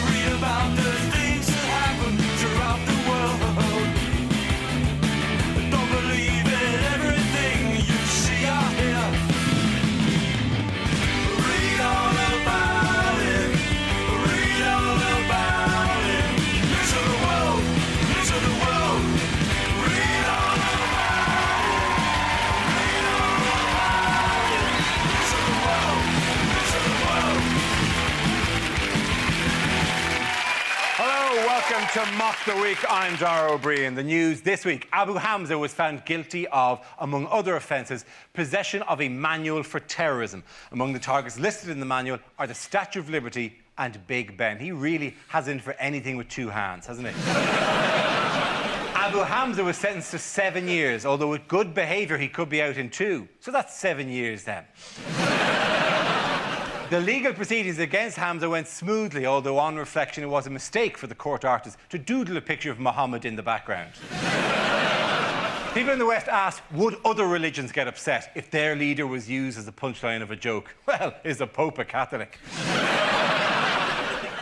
Read about the things that happen throughout the world. Don't believe in everything you see or hear. Read all about it. Read all about it. News of the world. News of the world. Read all about it. Read all about it. News of the world. News of the world. Hello, welcome to Mock the Week. I'm Dara O'Brien. The news this week. Abu Hamza was found guilty of, among other offences, possession of a manual for terrorism. Among the targets listed in the manual are the Statue of Liberty and Big Ben. He really has in for anything with two hands, hasn't he? Abu Hamza was sentenced to 7 years, although with good behaviour he could be out in 2. So that's 7 years then. The legal proceedings against Hamza went smoothly, although on reflection it was a mistake for the court artist to doodle a picture of Muhammad in the background. People in the West asked, would other religions get upset if their leader was used as a punchline of a joke? Well, is the Pope a Catholic?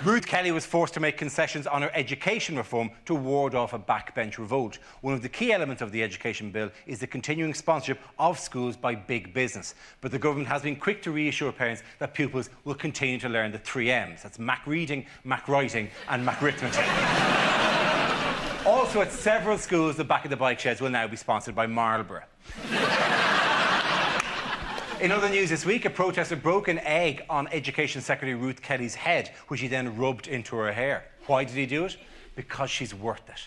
Ruth Kelly was forced to make concessions on her education reform to ward off a backbench revolt. One of the key elements of the education bill is the continuing sponsorship of schools by big business. But the government has been quick to reassure parents that pupils will continue to learn the 3 M's. That's Mac reading, Mac writing and Mac arithmetic. Also, at several schools, the back of the bike sheds will now be sponsored by Marlborough. In other news this week, a protester broke an egg on Education Secretary Ruth Kelly's head, which he then rubbed into her hair. Why did he do it? Because she's worth it.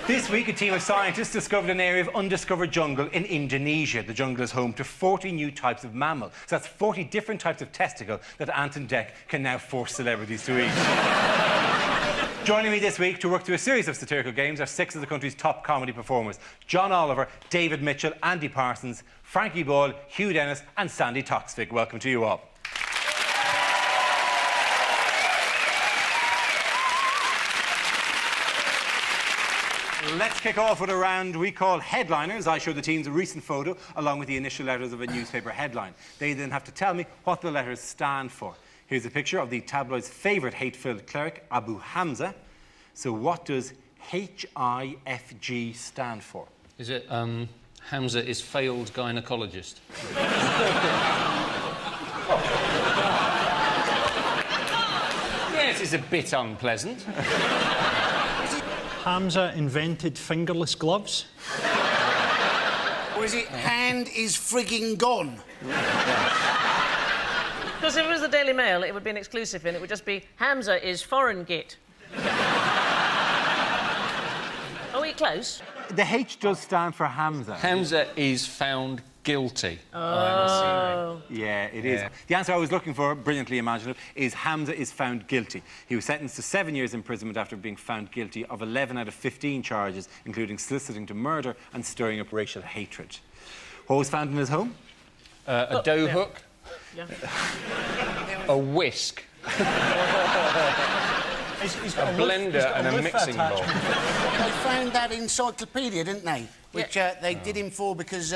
This week, a team of scientists discovered an area of undiscovered jungle in Indonesia. The jungle is home to 40 new types of mammal. So that's 40 different types of testicle that Ant and Dec can now force celebrities to eat. Joining me this week to work through a series of satirical games are 6 of the country's top comedy performers. John Oliver, David Mitchell, Andy Parsons, Frankie Boyle, Hugh Dennis and Sandy Toksvig. Welcome to you all. Let's kick off with a round we call Headliners. I show the teams a recent photo along with the initial letters of a newspaper headline. They then have to tell me what the letters stand for. Here's a picture of the tabloid's favourite hate-filled cleric, Abu Hamza. So what does HIFG stand for? Is it, Hamza is failed gynaecologist? Yes, it's a bit unpleasant. Hamza invented fingerless gloves? Or is it hand is frigging gone? Because if it was the Daily Mail, it would be an exclusive and it would just be Hamza is foreign git. Are we close? The H does stand for Hamza. Hamza is found guilty. Oh. Yeah, it is. The answer I was looking for, brilliantly imaginative, is Hamza is found guilty. He was sentenced to 7 years imprisonment after being found guilty of 11 out of 15 charges, including soliciting to murder and stirring up racial hatred. What was found in his home? A dough hook. Yeah. A whisk. He's A got blender and a mixing bowl. They found that encyclopedia, didn't they? Which they did him for because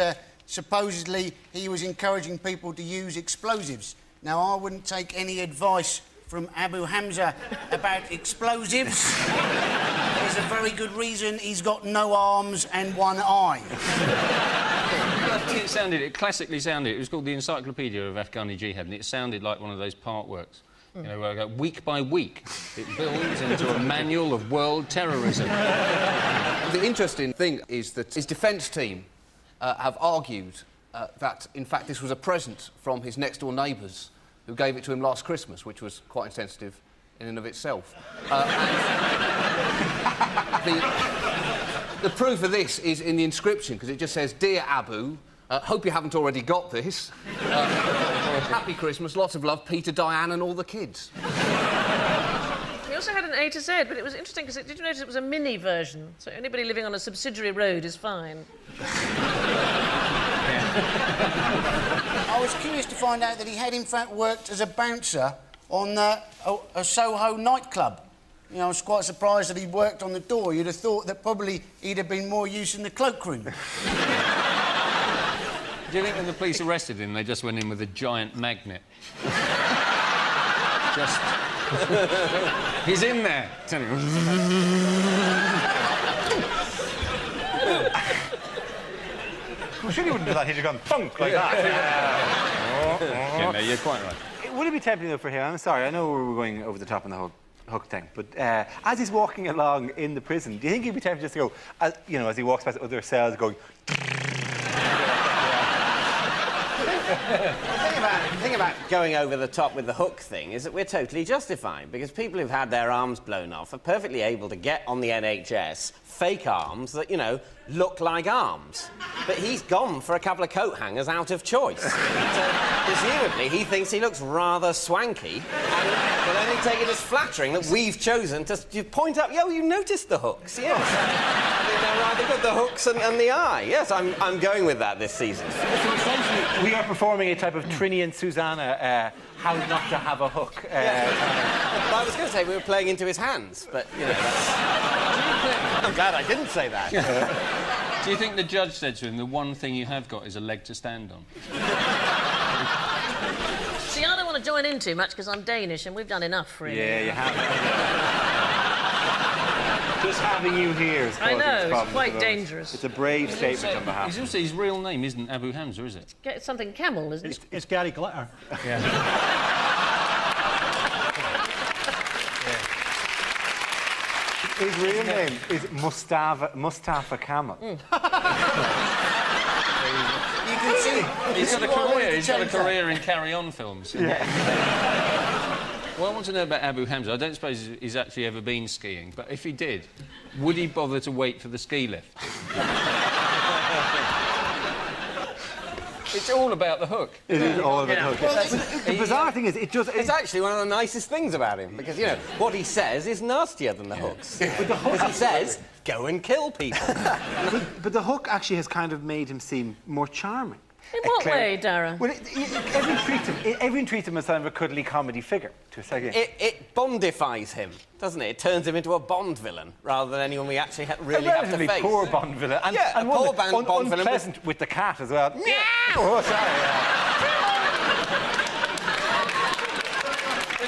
supposedly he was encouraging people to use explosives. Now, I wouldn't take any advice from Abu Hamza about explosives. There's a very good reason he's got no arms and one eye. It classically sounded, it was called the Encyclopedia of Afghani Jihad, and it sounded like one of those part works. You know, where I go, week by week, it builds into a manual of world terrorism. The interesting thing is that his defence team have argued that, in fact, this was a present from his next-door neighbours who gave it to him last Christmas, which was quite insensitive in and of itself. The proof of this is in the inscription, because it just says, "Dear Abu, hope you haven't already got this. Happy Christmas, lots of love, Peter, Diane and all the kids." We also had an A to Z, but it was interesting because did you notice it was a mini version? So anybody living on a subsidiary road is fine. I was curious to find out that he had, in fact, worked as a bouncer on a Soho nightclub. You know, I was quite surprised that he worked on the door. You'd have thought that probably he'd have been more use in the cloakroom. Do you think when the police arrested him, they just went in with a giant magnet? Just... He's in there. Tell him. Well, surely he wouldn't do that. He'd have gone thunk like that. Yeah, no, you're quite right. Would it be tempting, though, for him? I'm sorry, I know we're going over the top on the whole hook thing, but as he's walking along in the prison, do you think he'd be tempted just to go, as he walks past other cells, going... The thing about going over the top with the hook thing is that we're totally justified, because people who've had their arms blown off are perfectly able to get on the NHS fake arms that, you know, look like arms. But he's gone for a couple of coat hangers out of choice. So, presumably, he thinks he looks rather swanky, and will only take it as flattering that we've chosen to point out, yo, you noticed the hooks, yes. I think they're rather good, the hooks and the eye. Yes, I'm going with that this season. So essentially, we are performing a type of Trini and Susanna, how not to have a hook. Well, I was going to say we were playing into his hands, but, you know, that's... I'm glad I didn't say that. Do you think the judge said to him, the one thing you have got is a leg to stand on? See, I don't want to join in too much because I'm Danish and we've done enough, really. Yeah, you have. Just having you here is causing I know, us it's problems quite with us. dangerous. It's a brave statement on behalf. He's also, his real name isn't Abu Hamza, is it? Get something camel, isn't it? It's Gary Glitter. His real name is Mustafa Kamal. You can see... He's got a career. He's got a career in carry-on films. Yeah. Well, I want to know about Abu Hamza. I don't suppose he's actually ever been skiing, but if he did, would he bother to wait for the ski lift? It's all about the hook. It is all about the hook. Well, The bizarre thing is, It's actually one of the nicest things about him, because, you know, what he says is nastier than the hooks. Because he says, go and kill people. but the hook actually has kind of made him seem more charming. In what way, Dara? Well, everyone treats him as kind of a cuddly comedy figure, to a second. It Bondifies him, doesn't it? It turns him into a Bond villain, rather than anyone we actually really have to relatively face. poor Bond villain. And, Yeah, and a poor Bond villain unpleasant with the cat as well. Meow! Oh, sorry.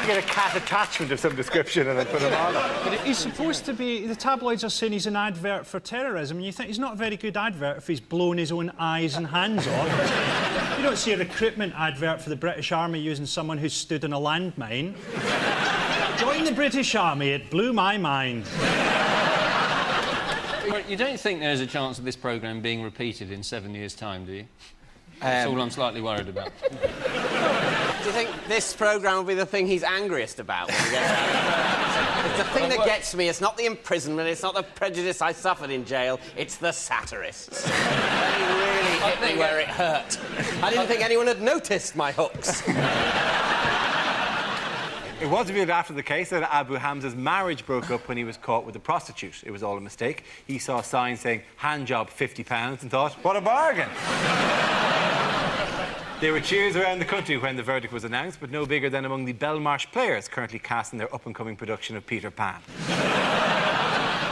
Get a cat attachment of some description and then put him on it. But he's supposed to be... The tabloids are saying he's an advert for terrorism, and you think he's not a very good advert if he's blown his own eyes and hands off. You don't see a recruitment advert for the British Army using someone who stood on a landmine. Join the British Army, it blew my mind. Well, you don't think there's a chance of this programme being repeated in 7 years' time, do you? That's all I'm slightly worried about. Do you think this programme will be the thing he's angriest about when he gets out? It's the thing that gets me. It's not the imprisonment, it's not the prejudice I suffered in jail, it's the satirists. They really hit me where it hurt. I didn't think anyone had noticed my hooks. It was revealed after the case that Abu Hamza's marriage broke up when he was caught with a prostitute. It was all a mistake. He saw signs saying, hand job £50 and thought, what a bargain. There were cheers around the country when the verdict was announced, but no bigger than among the Belmarsh players currently casting their up-and-coming production of Peter Pan.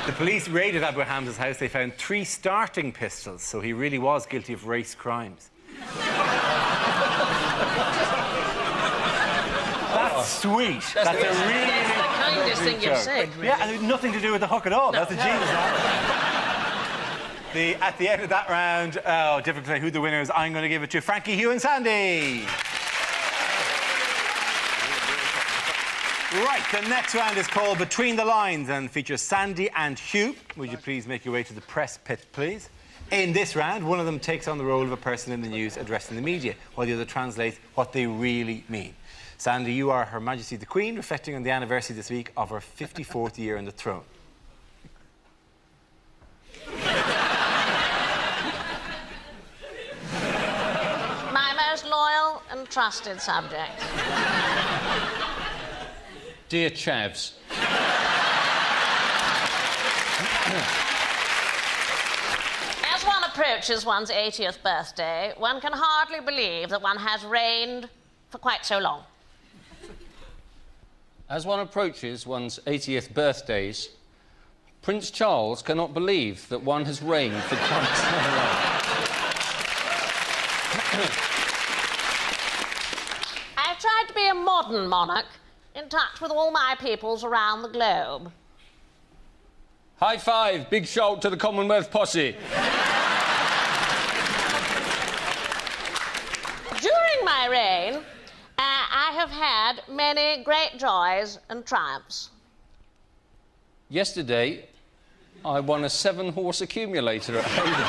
The police raided Abu Hamza's house. They found 3 starting pistols, so he really was guilty of race crimes. That's sweet. That's a really... It's the kindest thing you've said, really. Yeah, and it had nothing to do with the hook at all. That's a genius. At the end of that round, difficult to say who the winner is. I'm going to give it to Frankie, Hugh and Sandy. Right, the next round is called Between the Lines and features Sandy and Hugh. Would you please make your way to the press pit, please? In this round, one of them takes on the role of a person in the news addressing the media, while the other translates what they really mean. Sandy, you are Her Majesty the Queen, reflecting on the anniversary this week of her 54th year on the throne. My most loyal and trusted subject. Dear Chavs. As one approaches one's 80th birthday, one can hardly believe that one has reigned for quite so long. As one approaches one's 80th birthdays, Prince Charles cannot believe that one has reigned for quite so long. I've tried to be a modern monarch, in touch with all my peoples around the globe. High five, big shout to the Commonwealth posse. During my reign, I have had many great joys and triumphs. Yesterday, I won a 7-horse accumulator at Hayden.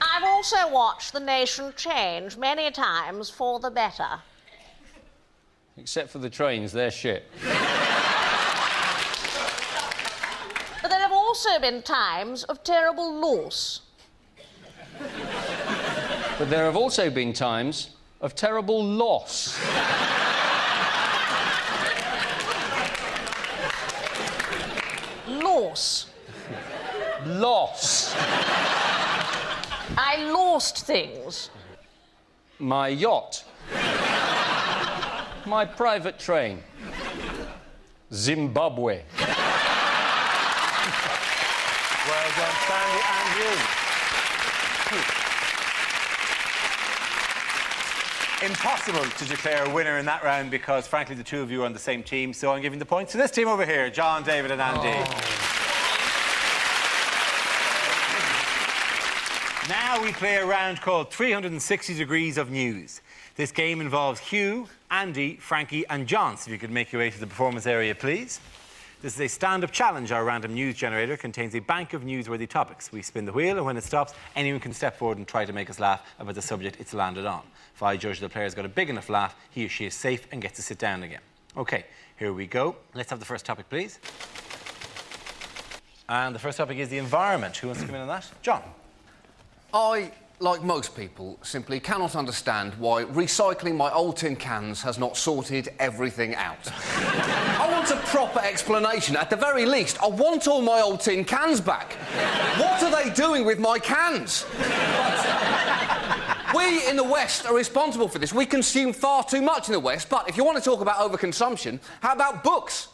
I've also watched the nation change many times for the better. Except for the trains, they're shit. But there have also been times of terrible loss. But there have also been times of terrible loss. Loss. Loss. I lost things. My yacht. My private train. Zimbabwe. Well done, Sandy and you. Impossible to declare a winner in that round because, frankly, the two of you are on the same team, so I'm giving the points to this team over here, John, David and Andy. Now we play a round called 360 Degrees of News. This game involves Hugh, Andy, Frankie and John. So if you could make your way to the performance area, please. This is a stand-up challenge. Our random news generator contains a bank of newsworthy topics. We spin the wheel, and when it stops, anyone can step forward and try to make us laugh about the subject it's landed on. If I judge the player's got a big enough laugh, he or she is safe and gets to sit down again. OK, here we go. Let's have the first topic, please. And the first topic is the environment. Who wants to come in on that? John. I, like most people, simply cannot understand why recycling my old tin cans has not sorted everything out. I want a proper explanation. At the very least, I want all my old tin cans back. What are they doing with my cans? We in the West are responsible for this. We consume far too much in the West, but if you want to talk about overconsumption, how about books?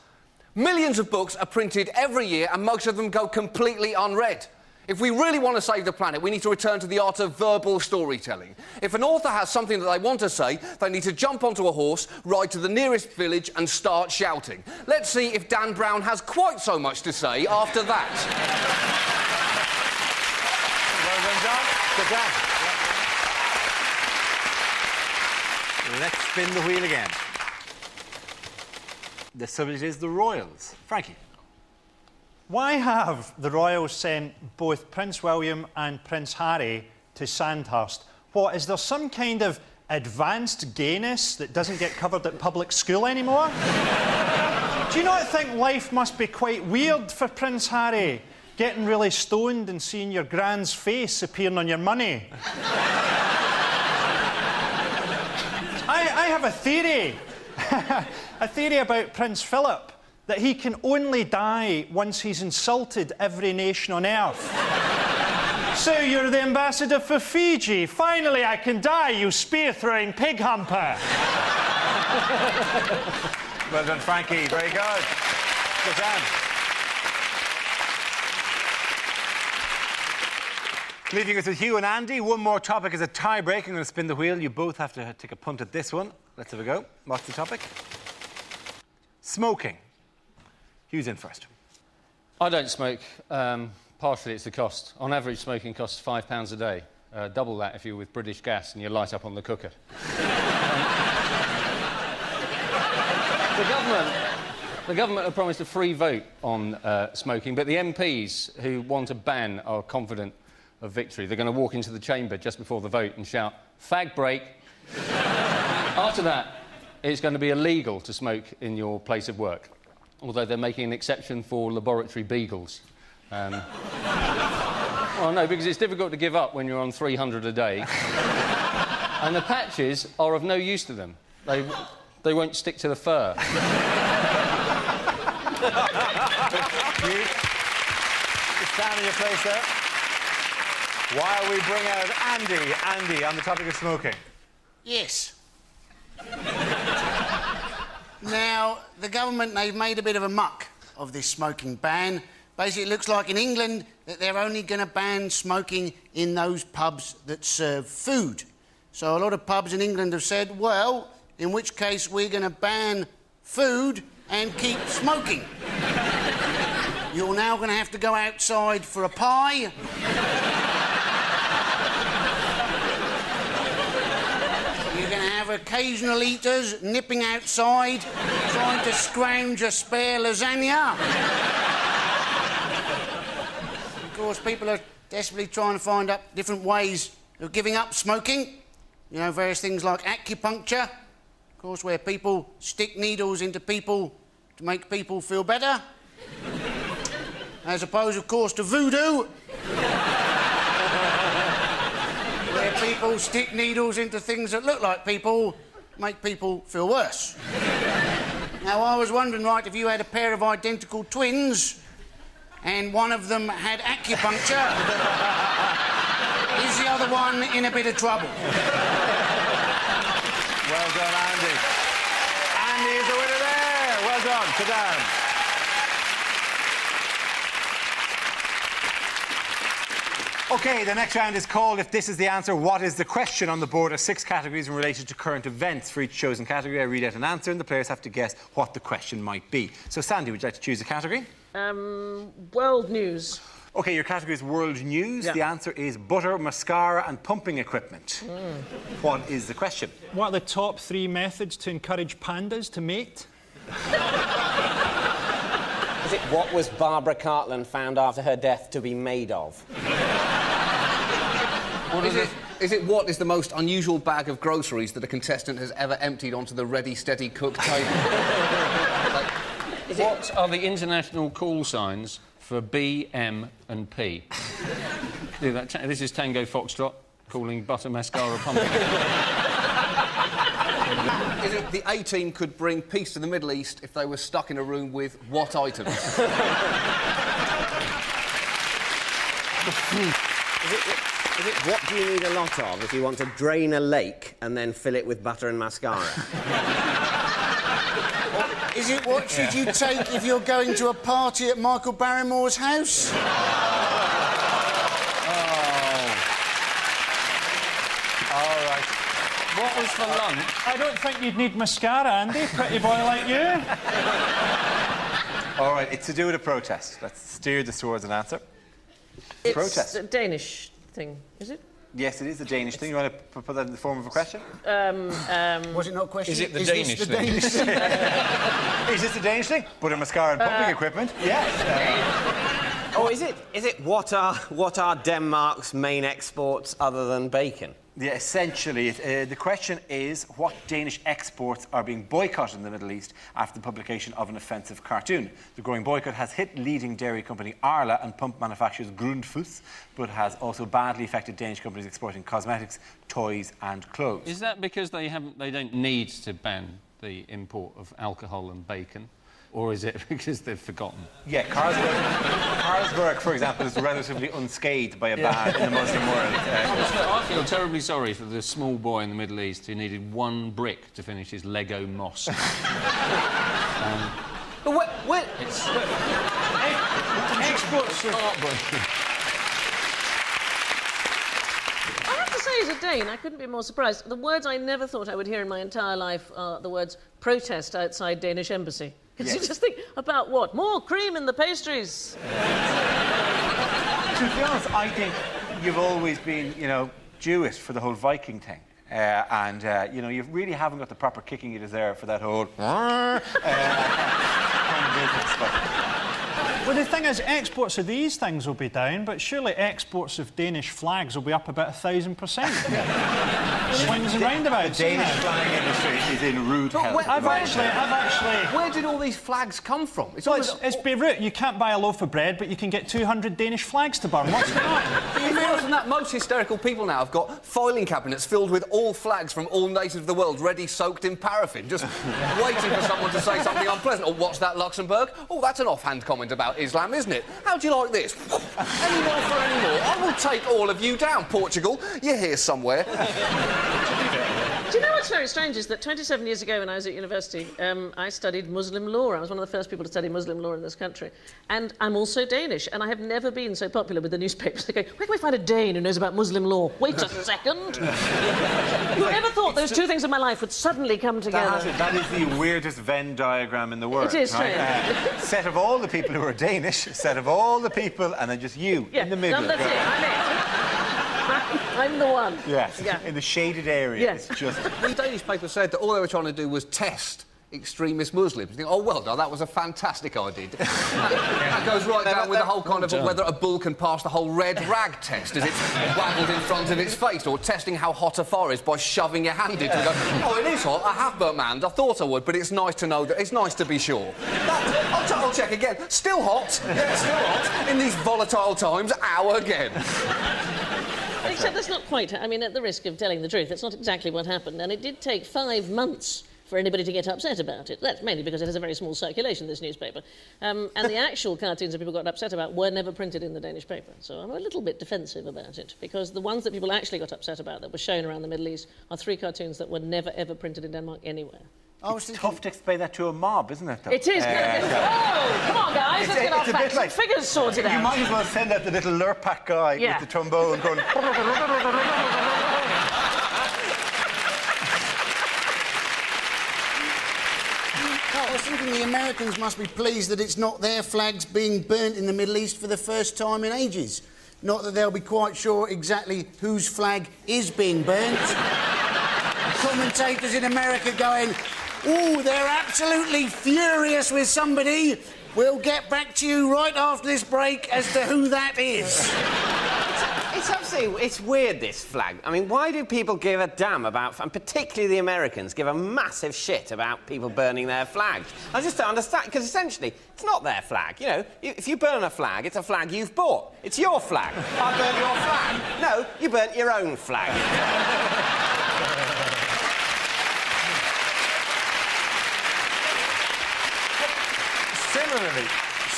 Millions of books are printed every year and most of them go completely unread. If we really want to save the planet, we need to return to the art of verbal storytelling. If an author has something that they want to say, they need to jump onto a horse, ride to the nearest village and start shouting. Let's see if Dan Brown has quite so much to say after that. Well done, John. Good job. Let's spin the wheel again. The subject is the royals. Frankie. Why have the royals sent both Prince William and Prince Harry to Sandhurst? What, is there some kind of advanced gayness that doesn't get covered at public school anymore? Do you not think life must be quite weird for Prince Harry? Getting really stoned and seeing your grand's face appearing on your money? I have a theory. A theory about Prince Philip. That he can only die once he's insulted every nation on earth. So you're the ambassador for Fiji. Finally, I can die, you spear-throwing pig humper. Well done, Frankie. Very good. Good job. Leaving us with Hugh and Andy. One more topic is a tie-break. I'm going to spin the wheel. You both have to take a punt at this one. Let's have a go. What's the topic? Smoking. Hugh's in first. I don't smoke. Partially, it's the cost. On average, smoking costs £5 a day. Double that if you're with British Gas and you light up on the cooker. The government have promised a free vote on smoking, but the MPs who want a ban are confident of victory. They're going to walk into the chamber just before the vote and shout, "Fag break." After that, it's going to be illegal to smoke in your place of work. Although they're making an exception for laboratory beagles. Well, no, because it's difficult to give up when you're on 300 a day. And the patches are of no use to them. They won't stick to the fur. You stand in your place there. While we bring out Andy. Andy, on the topic of smoking. Yes. Now, the government, they've made a bit of a muck of this smoking ban Basically, it looks like in England that they're only going to ban smoking in those pubs that serve food. So a lot of pubs in England have said, well, in which case we're going to ban food and keep smoking. You're now going to have to go outside for a pie. You're going to have occasional eaters nipping outside, trying to scrounge a spare lasagna. Of course, people are desperately trying to find out different ways of giving up smoking. You know, various things like acupuncture, of course, where people stick needles into people to make people feel better. As opposed, of course, to voodoo, where people stick needles into things that look like people, make people feel worse. Now, I was wondering, right, if you had a pair of identical twins and one of them had acupuncture, is the other one in a bit of trouble? Well done, Andy. Andy is the winner there. Well done. Sit down. OK, the next round is called If This Is the Answer, What Is the Question? On the board are 6 categories related to current events. For each chosen category, I read out an answer and the players have to guess what the question might be. So, Sandy, would you like to choose a category? World news. OK, your category is world news. Yeah. The answer is butter, mascara and pumping equipment. What is the question? What are the top 3 methods to encourage pandas to mate? Is it what was Barbara Cartland found after her death to be made of? Is it what is the most unusual bag of groceries that a contestant has ever emptied onto the ready, steady cook table? What are the international call signs for B, M and P? Do that. This is Tango Foxtrot calling butter, mascara, pumping. Is it the A-team could bring peace to the Middle East if they were stuck in a room with what items? Is it what do you need a lot of if you want to drain a lake and then fill it with butter and mascara? Is it what should you take if you're going to a party at Michael Barrymore's house? All right. What was for lunch? I don't think you'd need mascara, Andy, pretty boy like you. All right, it's to do with a protest. Let's steer this towards an answer. It's Protest. a Danish thing, is it? Yes, it is a Danish thing. You want to put that in the form of a question? Was it not a question? Is it the this Danish the thing? Danish thing? Is this a Danish thing? Butter, mascara and pumping equipment? Yes. Oh, is it what are Denmark's main exports other than bacon? Yeah, essentially, the question is what Danish exports are being boycotted in the Middle East after the publication of an offensive cartoon. The growing boycott has hit leading dairy company Arla and pump manufacturers Grundfos, but has also badly affected Danish companies exporting cosmetics, toys and clothes. Is that because they don't need to ban the import of alcohol and bacon? Or is it because they've forgotten? Yeah, Carlsberg, for example, is relatively unscathed by a ban in the Muslim world. I feel terribly sorry for the small boy in the Middle East who needed 1 brick to finish his Lego mosque. But Exports are heartbreaking. I have to say, as a Dane, I couldn't be more surprised. The words I never thought I would hear in my entire life are the words protest outside Danish embassy. Because you just think, about what? More cream in the pastries. To be honest, I think you've always been, Jewish for the whole Viking thing. You really haven't got the proper kicking you deserve for that whole kind of business. But Well, the thing is, exports of these things will be down, but surely exports of Danish flags will be up about 1,000%. Swings and roundabouts. the Danish flying industry is in rude health. I've actually... where did all these flags come from? It's Beirut. You can't buy a loaf of bread, but you can get 200 Danish flags to burn. What's that? More than that, most hysterical people now have got filing cabinets filled with all flags from all nations of the world, ready soaked in paraffin, just waiting for someone to say something unpleasant. Oh, what's that, Luxembourg? Oh, that's an offhand comment about Islam, isn't it? How do you like this? Any more for any more? I will take all of you down. Portugal, you're here somewhere. Do you know what's very strange is that 27 years ago when I was at university, I studied Muslim law. I was one of the first people to study Muslim law in this country. And I'm also Danish, and I have never been so popular with the newspapers. They go, where can we find a Dane who knows about Muslim law? Wait a second. Whoever thought those two things in my life would suddenly come together? That is the weirdest Venn diagram in the world. It is right? strange. Set of all the people who are Danish, set of all the people, and then just you in the middle. That's it. I'm it. I'm the one. Yes, Yeah. in the shaded area. Yes. It's just... The Danish paper said that all they were trying to do was test extremist Muslims. You think, oh, well done, that was a fantastic idea. That goes right down with the whole kind of whether a bull can pass the whole red rag test as it's waggled in front of its face, or testing how hot a fire is by shoving your hand into it and go, oh, it is hot, I have burnt my hand, I thought I would, but it's nice to know that, it's nice to be sure. I'll check again. Still hot. Yeah, still hot. In these volatile times, ow again. Except that's not quite... I mean, at the risk of telling the truth, that's not exactly what happened. And it did take 5 months for anybody to get upset about it. That's mainly because it has a very small circulation, this newspaper. And the actual cartoons that people got upset about were never printed in the Danish paper. So I'm a little bit defensive about it, because the ones that people actually got upset about that were shown around the Middle East are 3 cartoons that were never, ever printed in Denmark anywhere. It's tough to explain that to a mob, isn't it, though? It is. Oh, come on, guys, let's get our facts and figures sorted out. You might as well send out the little Lurpak guy with the trombone going... I was thinking the Americans must be pleased that it's not their flags being burnt in the Middle East for the first time in ages. Not that they'll be quite sure exactly whose flag is being burnt. Commentators in America going, oh, they're absolutely furious with somebody. We'll get back to you right after this break as to who that is. It's absolutely... It's weird, this flag. I mean, why do people give a damn about... And particularly the Americans give a massive shit about people burning their flags. I just don't understand, because essentially, it's not their flag. You know, if you burn a flag, it's a flag you've bought. It's your flag. I burnt your flag. No, you burnt your own flag.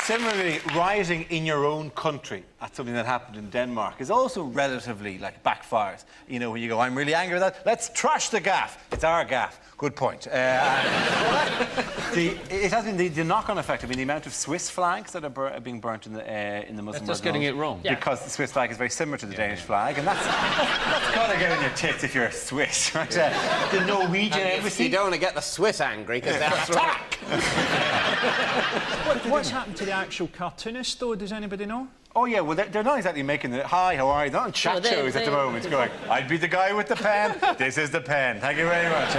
Similarly, rioting in your own country at something that happened in Denmark is also relatively, like, backfires. You know, when you go, I'm really angry with that, let's trash the gaff. It's our gaff. Good point. It has been the knock-on effect. I mean, the amount of Swiss flags that are being burnt in the Muslim world. That's just getting it wrong. Yeah. Because the Swiss flag is very similar to the Danish flag, and that's got to get in your tits if you're a Swiss, right? The Norwegian embassy... You don't want to get the Swiss angry, because they'll attack! What's happened to the actual cartoonists, though? Does anybody know? Oh, yeah, well, they're not exactly making the... Hi, how are you? They're on chat shows at the moment going, I'd be the guy with the pen, this is the pen. Thank you very much.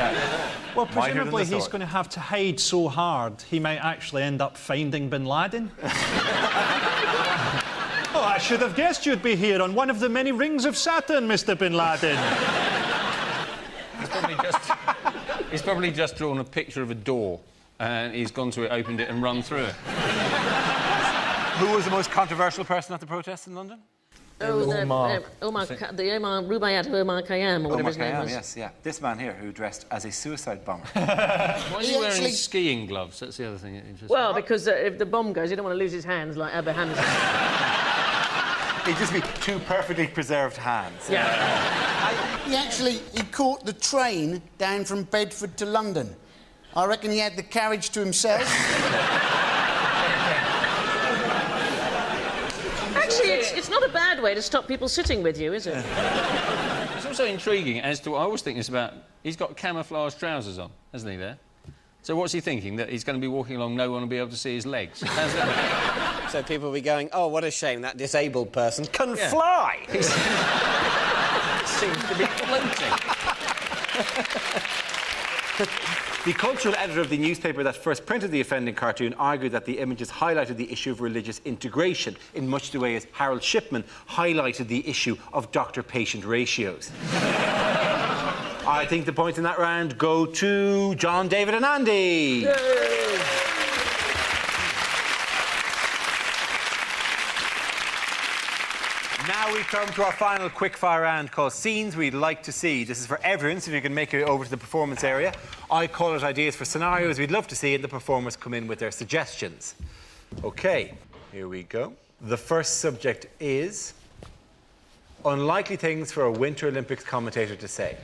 Well, presumably he's going to have to hide so hard, he might actually end up finding Bin Laden. Oh, I should have guessed you'd be here on one of the many rings of Saturn, Mr. Bin Laden. He's probably just drawn a picture of a door, and he's gone to it, opened it, and run through it. Who was the most controversial person at the protests in London? Oh, the Omar Rubaiyat Omar Khayyam, or whatever his name was. Yes, yeah. This man here, who dressed as a suicide bomber. Why are you wearing skiing gloves? That's the other thing that interests me. Well, because if the bomb goes, you don't want to lose his hands like Abba Hamza. It'd just be 2 perfectly preserved hands. Yeah. He caught the train down from Bedford to London. I reckon he had the carriage to himself. Actually, it's not a bad way to stop people sitting with you, is it? It's also intriguing as to what I always think is about... He's got camouflage trousers on, hasn't he, there? So what's he thinking? That he's going to be walking along, no one will be able to see his legs? How's that? So people will be going, oh, what a shame, that disabled person can fly! He seems to be floating. The cultural editor of the newspaper that first printed the offending cartoon argued that the images highlighted the issue of religious integration in much the way as Harold Shipman highlighted the issue of doctor-patient ratios. I think the points in that round go to John, David and Andy. Yay! Now we come to our final quickfire round called Scenes We'd Like to See. This is for everyone, so if you can make it over to the performance area. I call it ideas for scenarios we'd love to see, and the performers come in with their suggestions. OK, here we go. The first subject is unlikely things for a Winter Olympics commentator to say.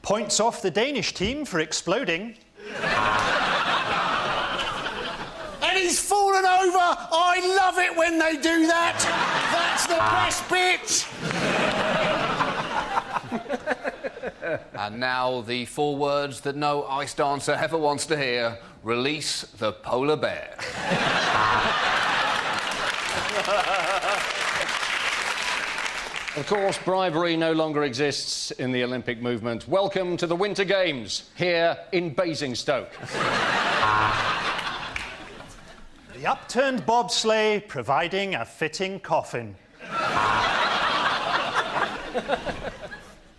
Points off the Danish team for exploding. And he's fallen over. I love it when they do that. That's the best bit. And now the 4 words that no ice dancer ever wants to hear. Release the polar bear. Of course, bribery no longer exists in the Olympic movement. Welcome to the Winter Games here in Basingstoke. The upturned bobsleigh providing a fitting coffin.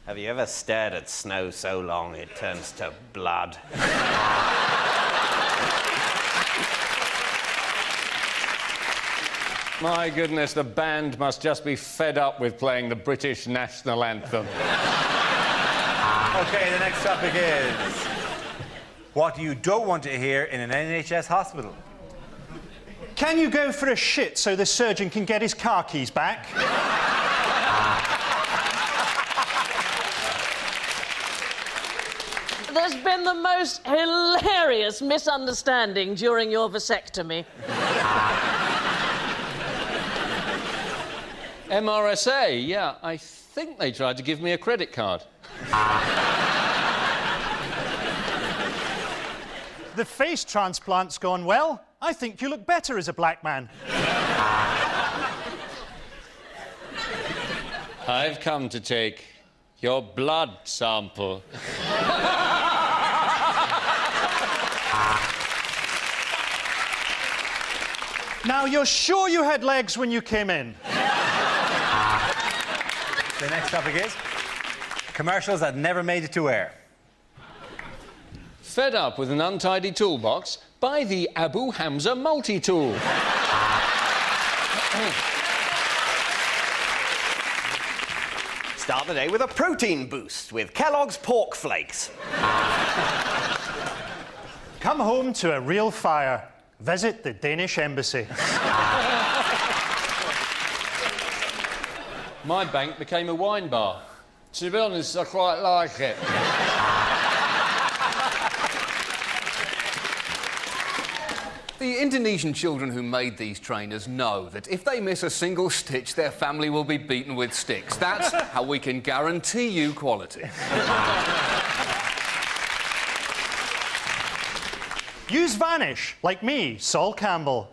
Have you ever stared at snow so long it turns to blood? My goodness, the band must just be fed up with playing the British national anthem. OK, the next topic is what you don't want to hear in an NHS hospital. Can you go for a shit so the surgeon can get his car keys back? There's been the most hilarious misunderstanding during your vasectomy. MRSA, yeah, I think they tried to give me a credit card. The face transplant's gone well. I think you look better as a black man. I've come to take your blood sample. Now, you're sure you had legs when you came in? The next topic is commercials that never made it to air. Fed up with an untidy toolbox? Buy the Abu Hamza multi-tool. Start the day with a protein boost with Kellogg's Pork Flakes. Come home to a real fire. Visit the Danish embassy. My bank became a wine bar. To be honest, I quite like it. The Indonesian children who made these trainers know that if they miss a single stitch, their family will be beaten with sticks. That's how we can guarantee you quality. Use Vanish, like me, Sol Campbell.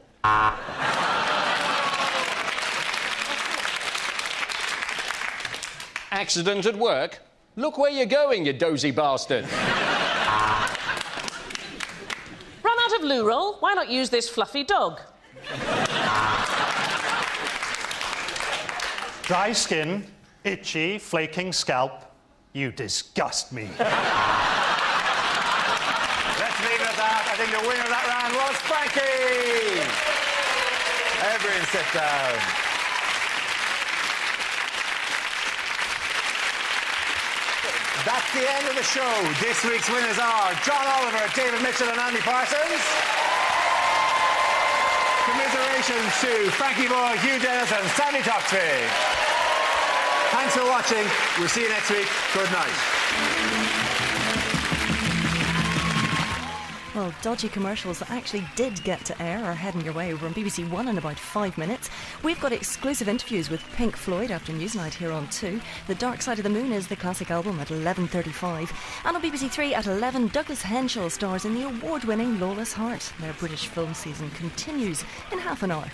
Accident at work? Look where you're going, you dozy bastard. Run out of loo roll? Why not use this fluffy dog? Dry skin, itchy, flaking scalp. You disgust me. Let's leave it at that. I think the winner of that round was Frankie. Everyone sit down. That's the end of the show. This week's winners are John Oliver, David Mitchell and Andy Parsons. Commiserations to Frankie Boyle, Hugh Dennis and Sammy Toxvig. Thanks for watching. We'll see you next week. Good night. Well, dodgy commercials that actually did get to air are heading your way over on BBC One in about 5 minutes. We've got exclusive interviews with Pink Floyd after Newsnight here on 2. The Dark Side of the Moon is the classic album at 11:35. And on BBC 3 at 11, Douglas Henshaw stars in the award-winning Lawless Heart. Their British film season continues in half an hour.